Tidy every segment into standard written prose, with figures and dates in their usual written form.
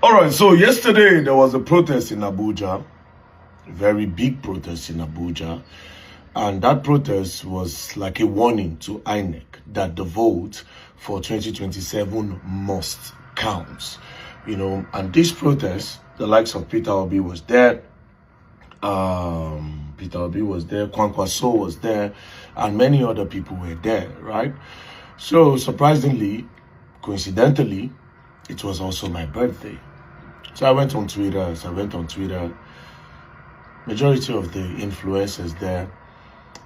All right, so yesterday there was a protest in Abuja, a very big protest in Abuja, and that protest was like a warning to INEC that the vote for 2027 must count. And this protest, the likes of Peter Obi was there, Kwankwaso was there, and many other people were there, right? So surprisingly, coincidentally, it was also my birthday. So I went on Twitter. Majority of the influencers there,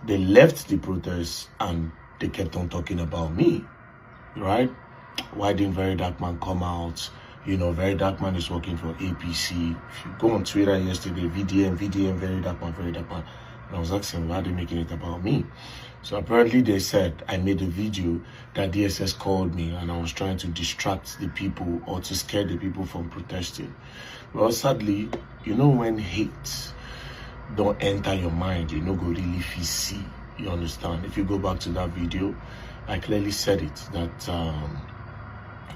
they left the protest and they kept on talking about me, right? Why didn't Verydarkman come out? Verydarkman is working for APC. If you go on Twitter yesterday, VDM, Verydarkman. And I was asking, why are they making it about me? So apparently they said I made a video that DSS called me and I was trying to distract the people or to scare the people from protesting. Well, sadly, when hate don't enter your mind, go really feel see. You understand? If you go back to that video, I clearly said it, that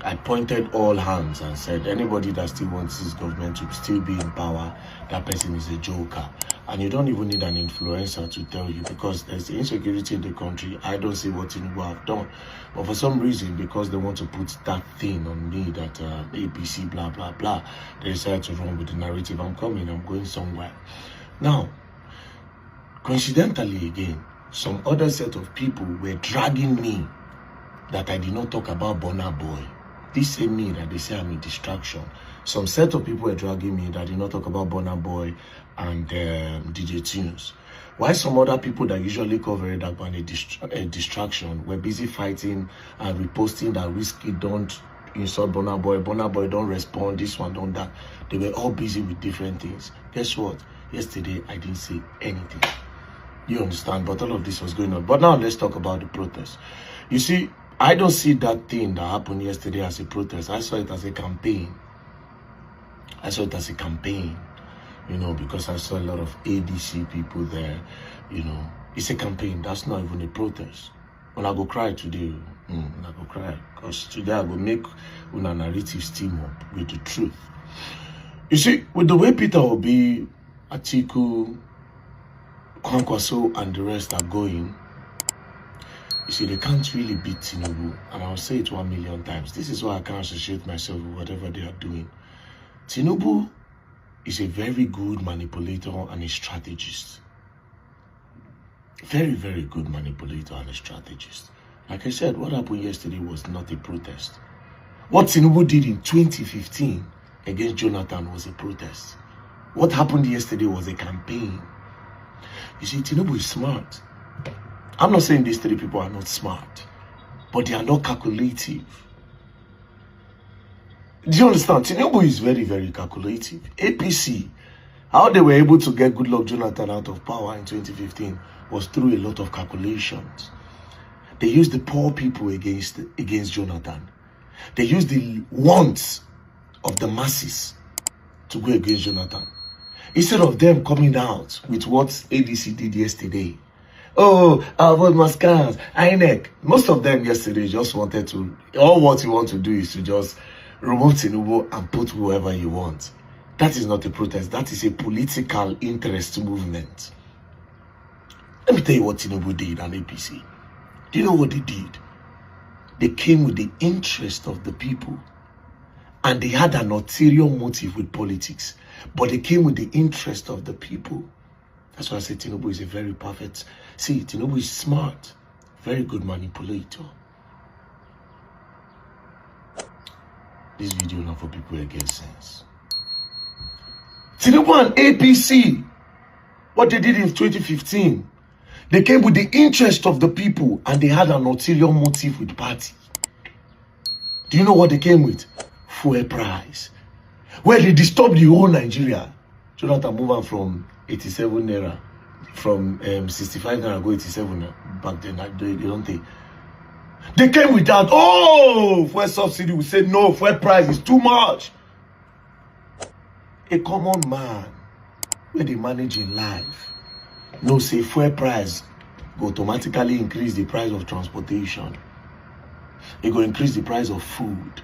I pointed all hands and said anybody that still wants this government to still be in power, that person is a joker. And you don't even need an influencer to tell you, because there's insecurity in the country. I don't see what Tinubu have done. But for some reason, because they want to put that thing on me, that APC, blah, blah, blah, they decide to run with the narrative. I'm coming, I'm going somewhere. Now, coincidentally again, some other set of people were dragging me that I did not talk about Burna Boy. This same me that they say I'm a distraction. Some set of people were dragging me that did not talk about Burna Boy and DJ Tunes. Why some other people that usually cover a distraction were busy fighting and reposting that Whiskey don't insult Burna Boy don't respond, this one don't that. They were all busy with different things. Guess what? Yesterday I didn't say anything. You understand? But all of this was going on. But now let's talk about the protest. You see, I don't see that thing that happened yesterday as a protest. I saw it as a campaign. Because I saw a lot of ADC people there. It's a campaign. That's not even a protest. When I go cry today, I go cry. Because today I go make una narratives team up with the truth. You see, with the way Peter Obi, Atiku, Kwankwaso and the rest are going, you see, they can't really beat Tinubu. And I'll say it 1 million times. This is why I can't associate myself with whatever they are doing. Tinubu is a very good manipulator and a strategist. Very, very good manipulator and a strategist. Like I said, what happened yesterday was not a protest. What Tinubu did in 2015 against Jonathan was a protest. What happened yesterday was a campaign. You see, Tinubu is smart. I'm not saying these three people are not smart, but they are not calculative. Do you understand? Tinubu is very, very calculative. APC, how they were able to get Goodluck Jonathan out of power in 2015 was through a lot of calculations. They used the poor people against Jonathan. They used the wants of the masses to go against Jonathan. Instead of them coming out with what ADC did yesterday. Oh, our vote must count. INEC. Most of them yesterday just wanted to, all what you want to do is to just remove Tinubu and put whoever you want. That is not a protest. That is a political interest movement. Let me tell you what Tinubu did and APC. Do you know what they did? They came with the interest of the people. And they had an ulterior motive with politics. But they came with the interest of the people. That's why I say Tinubu is a very perfect. See, Tinubu is smart. Very good manipulator. This video not for people who get sense. Tinubu and APC, what they did in 2015, they came with the interest of the people and they had an ulterior motive with the party. Do you know what they came with? Fuel price. Where they disturbed the whole Nigeria. Jonathan moved from 87 naira, from 65 naira go 87 naira. Back then, they don't think. They came with that. Oh, fuel subsidy. We said no, fuel price is too much. A common man, where they manage in life, no say fuel price go automatically increase the price of transportation. It go increase the price of food.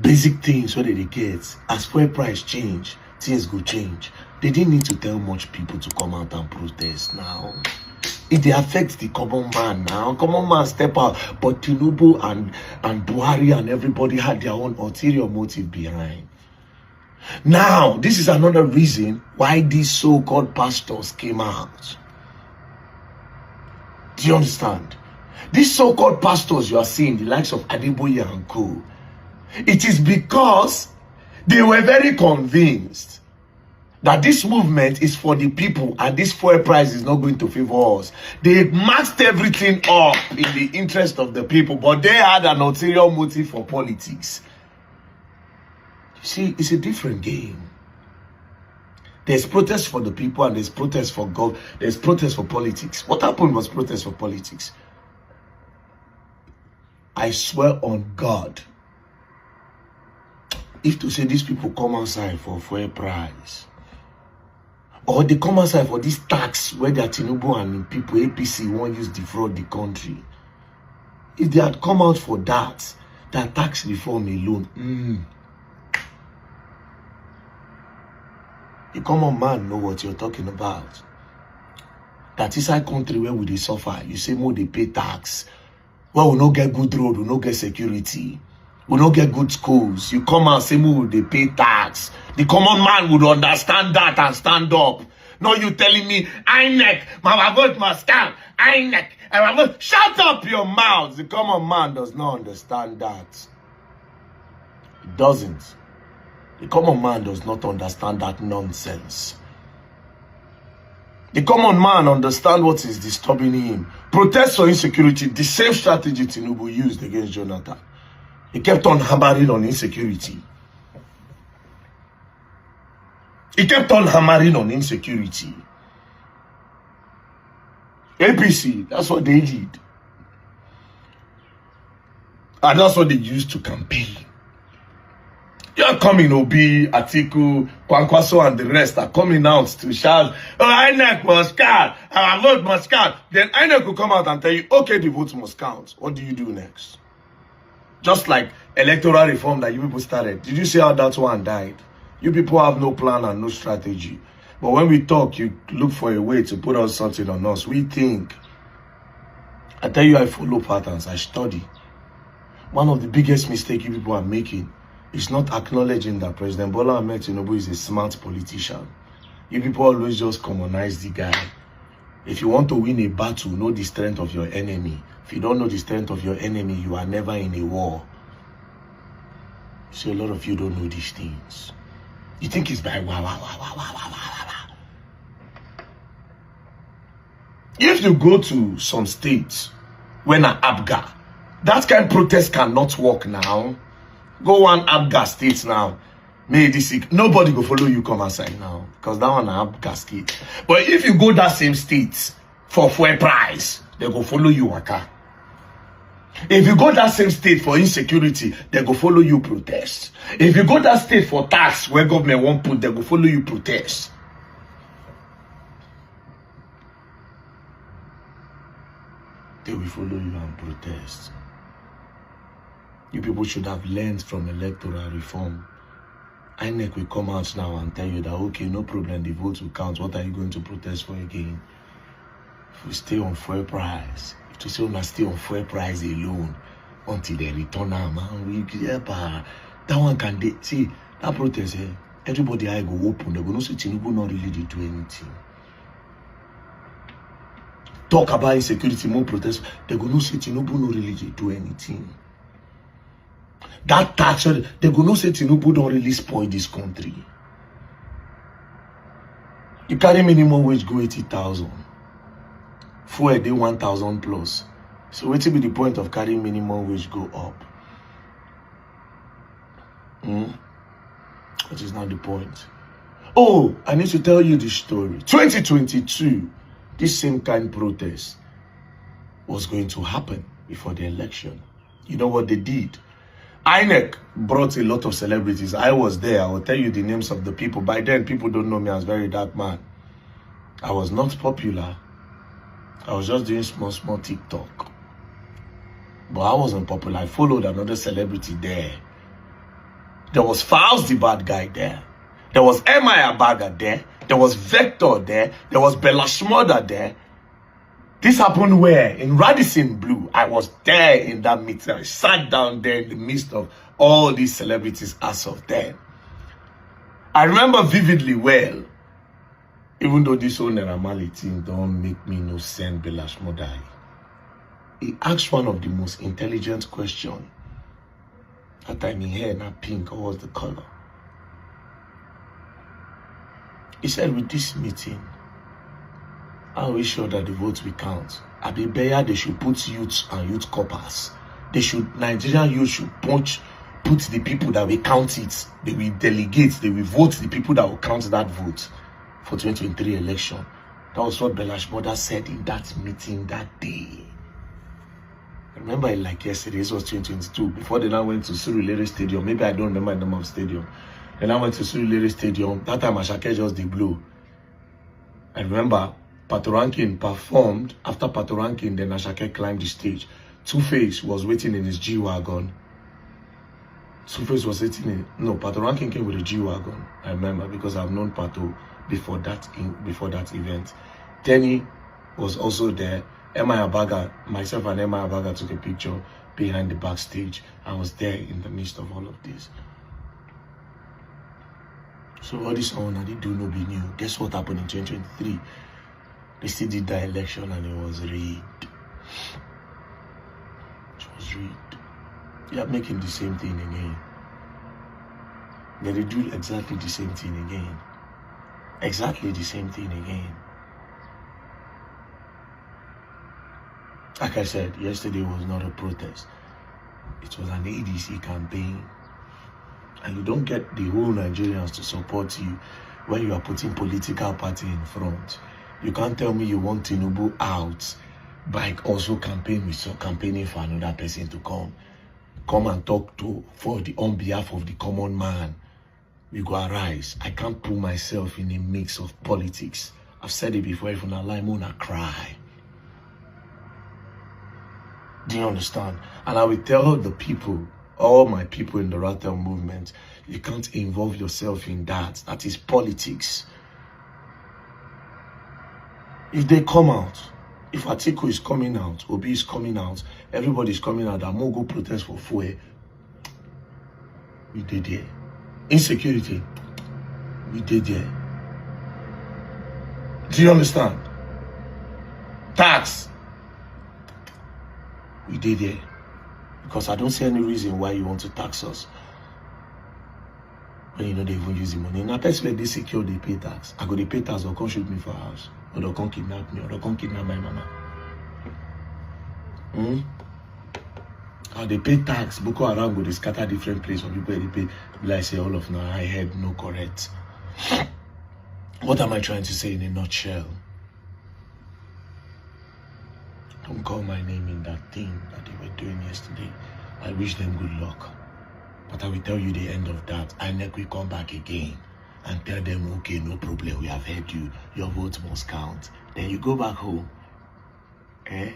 basic things where they get. As fuel price change, things go change. They didn't need to tell much people to come out and protest now. It affects the common man now. Common man step out. But Tinubu and Buhari and everybody had their own ulterior motive behind. Now, this is another reason why these so-called pastors came out. Do you understand? These so-called pastors you are seeing, the likes of Adeboye and co, it is because they were very convinced that this movement is for the people and this fuel price is not going to favor us. They maxed everything up in the interest of the people, but they had an ulterior motive for politics. You see, it's a different game. There's protest for the people and there's protest for God. There's protest for politics. What happened was protest for politics. I swear on God, if to say these people come outside for fuel price, or they come outside for this tax where they are Tinubu and people, APC, won't use defraud the country. If they had come out for that tax reform alone, the common man know what you're talking about. That inside country where we they suffer, you say more they pay tax. Well, we no get good road, we no get security. We don't get good schools. You come and say, they pay tax. The common man would understand that and stand up. No, you telling me, INEC, my vote must count. INEC, my vote. Shut up your mouth. The common man does not understand that. It doesn't. The common man does not understand that nonsense. The common man understands what is disturbing him. Protest for insecurity, the same strategy Tinubu used against Jonathan. He kept on hammering on insecurity. He kept on hammering on insecurity. APC, that's what they did. And that's what they used to campaign. You're coming, Obi, Atiku, Kwankwaso, and the rest are coming out to shout, oh, INEC must count, our vote must count. Then INEC will come out and tell you, okay, the vote must count. What do you do next? Just like electoral reform that you people started. Did you see how that one died? You people have no plan and no strategy. But when we talk, you look for a way to put out something on us. We think. I tell you, I follow patterns. I study. One of the biggest mistakes you people are making is not acknowledging that President Bola Ahmed Tinubu is a smart politician. You people always just commonize the guy. If you want to win a battle, know the strength of your enemy. If you don't know the strength of your enemy, you are never in a war. So a lot of you don't know these things. You think it's by wow. If you go to some states when an Abga, that kind of protest cannot work now. Go one Abga state now. Nobody go follow you come outside now. Because that one Abga state. But if you go that same state for fuel price, they go follow you waka. If you go that same state for insecurity, they go follow you protest. If you go that state for tax where government won't put, they go follow you protest. They will follow you and protest. You people should have learned from electoral reform. INEC will come out now and tell you that, okay, no problem, the votes will count. What are you going to protest for again? If we stay on fuel price, if to say we stay on fuel price alone until they return our man, that one can they see that protest here. Everybody I go open, they go no say Tinubu not really do anything. Talk about insecurity, more protest, they go no say Tinubu not really do anything. That tax, they go no say Tinubu don't really spoil this country. You carry minimum wage go 80,000. Fuel day 1,000 plus. So what will be the point of carrying minimum wage go up? That is not the point. Oh, I need to tell you this story. 2022, this same kind of protest was going to happen before the election. You know what they did? INEC brought a lot of celebrities. I was there. I will tell you the names of the people. By then, people don't know me as Verydarkman. I was not popular. I was just doing small TikTok. But I wasn't popular. I followed another celebrity there. There was Files the bad guy there. There was Emma Abaga there. There was Vector there. There was Bella Shmurda there. This happened where? In Radisson Blu. I was there in that meeting. I sat down there in the midst of all these celebrities as of then. I remember vividly well, even though this whole normality don't make me no send Bella Shmurda. He asked one of the most intelligent questions. That time in hair, not pink, or was the color? He said, with this meeting, are we sure that the votes will count? At the Beya, they should put youths and youth corpers. Nigerian youth should put the people that will count it. They will delegate, they will vote the people that will count that vote for 2023 election. That was what Bella Shmurda said in that meeting that day. I remember it like yesterday. This was 2022. Before they now went to Surulere Stadium. Maybe I don't remember the name of the stadium. Then I went to Surulere Stadium. That time Ashake just did blow. I remember Patoranking performed. After Patoranking, then Ashake climbed the stage. Two-Face was waiting in his G-Wagon. Two-Face was sitting in... No, Patoranking came with a G-Wagon. I remember because I've known Pato before that event. Tenny was also there. Emma Abaga, myself and Emma Abaga took a picture behind the backstage. I was there in the midst of all of this. So all this on, I didn't do no be new. Guess what happened in 2023? They still did that election and it was rigged. It was rigged. They are making the same thing again. Then they do exactly the same thing again. Exactly the same thing again. Like I said, yesterday was not a protest. It was an ADC campaign. And you don't get the whole Nigerians to support you when you are putting political party in front. You can't tell me you want Tinubu out by also campaigning for another person to come and talk on behalf of the common man. We go arise. I can't put myself in a mix of politics. I've said it before, if I lie, I'm gonna cry. Do you understand? And I will tell the people, all my people in the Rattle movement, you can't involve yourself in that. That is politics. If they come out, if Atiku is coming out, Obi is coming out, everybody is coming out, I'm going to go protest for fuel. We did there. Insecurity, we did there. Do you understand? Tax, we did there. Because I don't see any reason why you want to tax us when you know they even use the money. Now, person they secure, they pay tax. I go they pay tax or come shoot me for a house. Or they'll come kidnap me, or they'll come kidnap my mama. Or they pay tax. Boko Haram go they scatter different places. Or people they pay. Like say all of now, I heard no correct. What am I trying to say in a nutshell? Don't call my name in that thing that they were doing yesterday. I wish them good luck. But I will tell you the end of that. INEC will come back again and tell them, okay, no problem, we have heard you. Your vote must count. Then you go back home. Eh?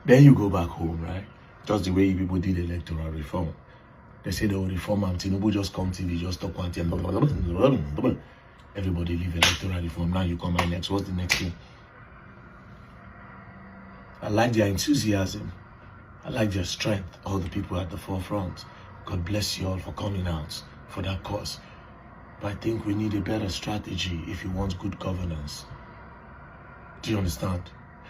Then you go back home, right? Just the way you people did electoral reform. They say they will reform and Tinubu just come TV, just talk one thing. Everybody leave electoral reform. Now you come back next. What's the next thing? I like their enthusiasm. I like their strength, all the people at the forefront. God bless you all for coming out for that cause. But I think we need a better strategy if you want good governance. Do you understand?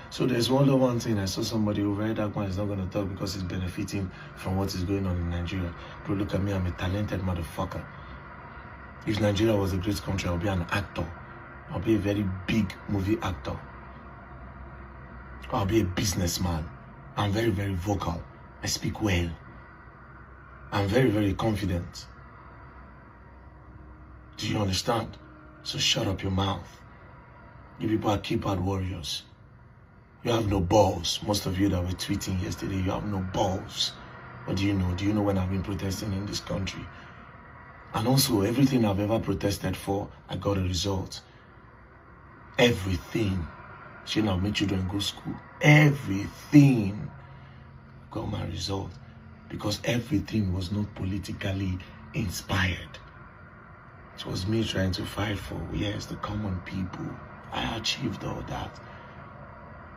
So there's one thing. I saw somebody who Verydarkman is not going to talk because he's benefiting from what is going on in Nigeria. Bro, look at me, I'm a talented motherfucker. If Nigeria was a great country, I'll be an actor. I'll be a very big movie actor. I'll be a businessman. I'm very, very vocal. I speak well. I'm very, very confident. Do you understand? So shut up your mouth. You people are keypad warriors. You have no balls. Most of you that were tweeting yesterday, you have no balls. What do you know? Do you know when I've been protesting in this country? And also, everything I've ever protested for, I got a result. Everything. She now make children go to school. Everything got my result. because everything was not politically inspired. It was me trying to fight for, yes, the common people. I achieved all that.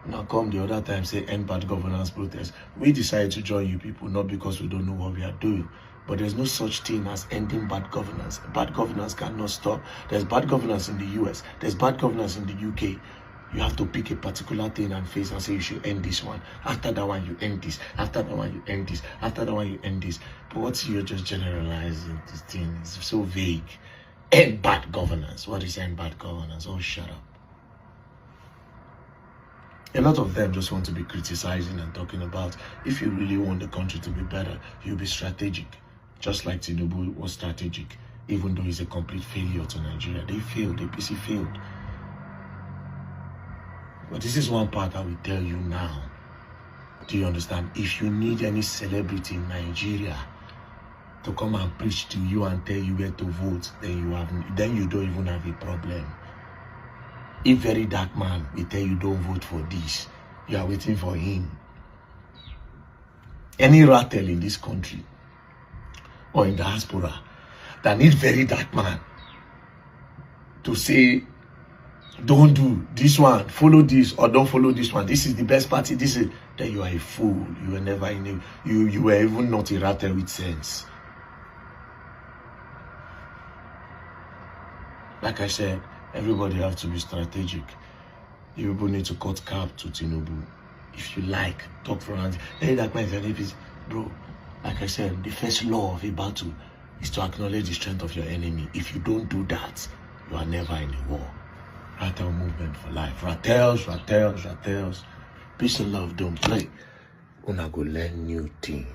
Now come the other time, say end bad governance protest. We decided to join you people, not because we don't know what we are doing, but there's no such thing as ending bad governance. Bad governance cannot stop. There's bad governance in the US. There's bad governance in the UK. You have to pick a particular thing and face and say you should end this one. After that one, you end this. After that one, you end this. After that one, you end this. But what's you're just generalizing this thing? It's so vague. End bad governance. What is end bad governance? Oh, shut up. A lot of them just want to be criticizing and talking about, if you really want the country to be better, you'll be strategic. Just like Tinubu was strategic, even though he's a complete failure to Nigeria. They failed, APC failed. But this is one part I will tell you now. Do you understand? If you need any celebrity in Nigeria to come and preach to you and tell you where to vote, then you don't even have a problem. If Verydarkman will tell you don't vote for this, you are waiting for him. Any rattle in this country or in diaspora that need Verydarkman to say, don't do this one, follow this, or don't follow this one. This is the best party. This is, then you are a fool. You were never in a, you were even not a rattle with sense. Like I said, everybody have to be strategic. You people need to cut cap to Tinubu. If you like, talk for us. Verydarkman is an APC. Bro, like I said, the first law of a battle is to acknowledge the strength of your enemy. If you don't do that, you are never in a war. Rattle movement for life. Rattles, rattles, rattles. Peace and love, don't play. Una go learn new things.